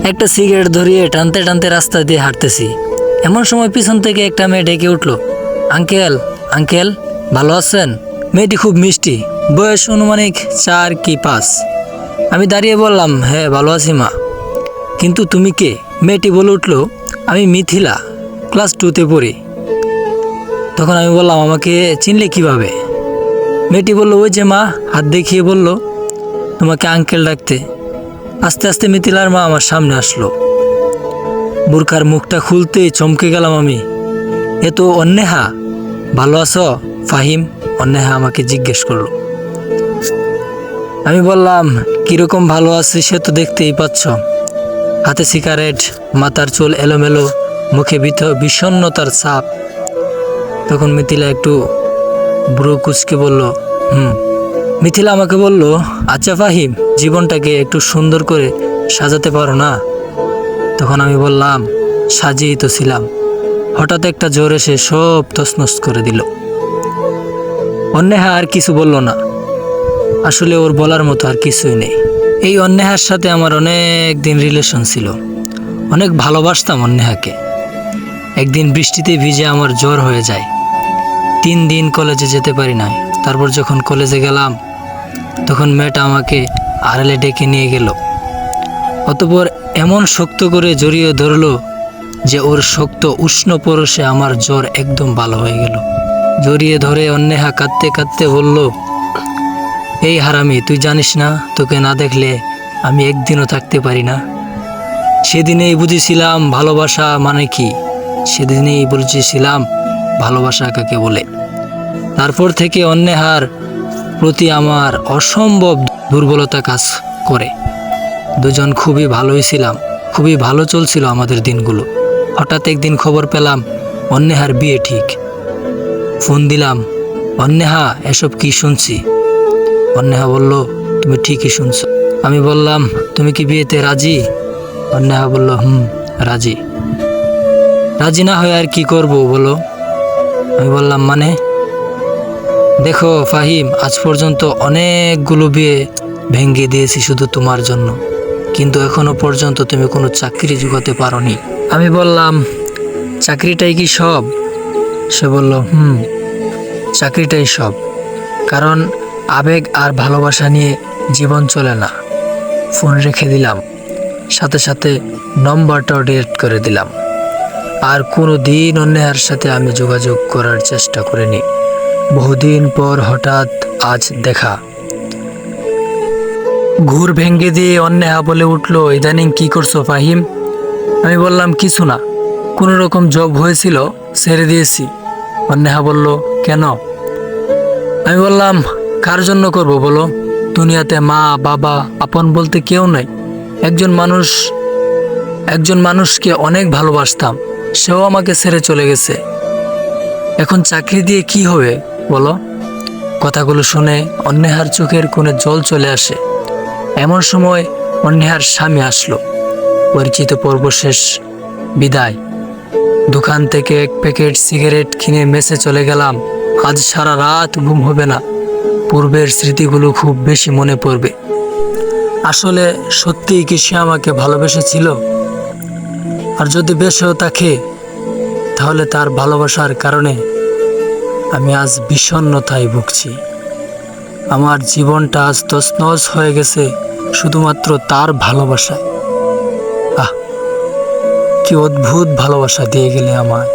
একটা সিগারেট ধরিয়ে টানতে টানতে রাস্তা দিয়ে হাঁটতেছি। এমন সময় পিছন থেকে একটা মেয়ে ডেকে উঠলো, আঙ্কেল আঙ্কেল ভালো আছেন? মেয়েটি খুব মিষ্টি, বয়স অনুমানিক 4 কি 5। আমি দাঁড়িয়ে বললাম, হ্যাঁ ভালো আছি মা। কিন্তু তুমি কে? মেয়েটি বলে উঠলো, আমি মিথিলা, ক্লাস 2তে পড়ি। তখন আমি বললাম, আমাকে চিনলে কিভাবে? মেয়েটি বলল, ওই যে মা, হাত দেখিয়ে বলল তোমাকে আঙ্কেল ডাকতে। আস্তে আস্তে মিথিলার মা আমার সামনে আসলো। বুরকার মুখটা খুলতেই চমকে গেলাম আমি। এ তো অন্নেহা। ভালো আছো ফাহিম? অন্নেহা আমাকে জিজ্ঞেস করলো। আমি বললাম, কীরকম ভালো আছি সে তো দেখতেই পাচ্ছ। হাতে সিগারেট, মাথার চুল এলোমেলো, মুখে বিষণ্ণতার ছাপ। তখন মিথিলা একটু ব্রু কুচকে বলল, মিথিলা আমাকে বলল, আচ্ছা ফাহিম, জীবনটাকে একটু সুন্দর করে সাজাতে পারো না? তখন আমি বললাম, সাজিয়েই তো ছিলাম। হঠাৎ একটা জ্বর এসে সব তছনছ করে দিল। অন্নেহা আর কিছু বলল না। আসলে ওর বলার মতো আর কিছুই নেই। এই অন্নেহার সাথে আমার অনেক দিন রিলেশন ছিল। অনেক ভালোবাসতাম অন্নেহাকে। একদিন বৃষ্টিতে ভিজে আমার জ্বর হয়ে যায়। 3 দিন কলেজে যেতে পারি নাই। তারপর যখন কলেজে গেলাম, তখন মেয়েটা আমাকে আড়ালে ডেকে নিয়ে গেল। অতঃপর এমন শক্ত করে জড়িয়ে ধরলো যে ওর শক্ত উষ্ণ পরশে আমার জ্বর একদম ভালো হয়ে গেল। জড়িয়ে ধরে অন্নেহা কাঁদতে কাঁদতে বলল, এই হারামি, তুই জানিস না তোকে না দেখলে আমি একদিনও থাকতে পারি না। সেদিনেই বুঝেছিলাম ভালোবাসা মানে কি। সেদিনেই বুঝেছিলাম ভালোবাসা কাকে বলে। তারপর থেকে অন্নেহার প্রতি আমার অসম্ভব দুর্বলতা কাজ করে। দুজন খুবই ভালোই ছিলাম, খুবই ভালো চলছিল আমাদের দিনগুলো। হঠাৎ একদিন খবর পেলাম অন্নেহার বিয়ে ঠিক। ফোন দিলাম, অন্নেহা এসব কি শুনছি? অন্নেহা বলল, তুমি ঠিকই শুনছো। আমি বললাম, তুমি কি বিয়েতে রাজি? অন্নেহা বলল, রাজি। রাজি না হয়ে আর কি করব বলো? আমি বললাম, মানে? দেখো ফাহিম, আজ পর্যন্ত অনেকগুলো বিয়ে ভেঙে দিয়েছি শুধু তোমার জন্য, কিন্তু এখনো পর্যন্ত তুমি কোনো চাকরি জোগাতে পারোনি। আমি বললাম, চাকরিটাই কি সব? সে বলল, চাকরিটাই সব। কারণ আবেগ আর ভালোবাসা নিয়ে জীবন চলে না। ফোন রেখে দিলাম, সাথে সাথে নম্বরটাও ডিলিট করে দিলাম। আর কোনো দিন অন্যের সাথে আমি যোগাযোগ করার চেষ্টা করিনি। বহুদিন পর হঠাৎ আজ দেখা। ঘুর ভেঙে দিয়ে অন্যেহা বলে উঠলো, ইদানিং কি করছো ফাহিম? আমি বললাম, কিছু না, কোনো রকম জব হয়েছিল, ছেড়ে দিয়েছি। অন্যেহা বলল, কেন? আমি বললাম, কার জন্য করব বলো? দুনিয়াতে মা বাবা আপন বলতে কেউ নাই। একজন মানুষকে অনেক ভালোবাসতাম, সেও আমাকে ছেড়ে চলে গেছে। এখন চাকরি দিয়ে কি হবে বলো? কথাগুলো শুনে অন্যেহার চোখের কোণে জল চলে আসে। এমন সময় অন্যেহার স্বামী আসলো। পরিচিত পর্ব শেষ, বিদায়। দোকান থেকে 1 প্যাকেট সিগারেট কিনে মেসে চলে গেলাম। আজ সারা রাত ঘুম হবে না। পূর্বের স্মৃতিগুলো খুব বেশি মনে পড়বে। আসলে সত্যিই কি সে আমাকে ভালোবেসেছিল? আর যদি বেশেও থাকে, তাহলে তার ভালোবাসার কারণে আমি আজ বিষণ্ণতায় ভুগছি। আমার জীবনটা আজ তছনছ হয়ে গেছে শুধুমাত্র তার ভালোবাসায়। কি অদ্ভুত ভালোবাসা দিয়ে গেলে আমায়।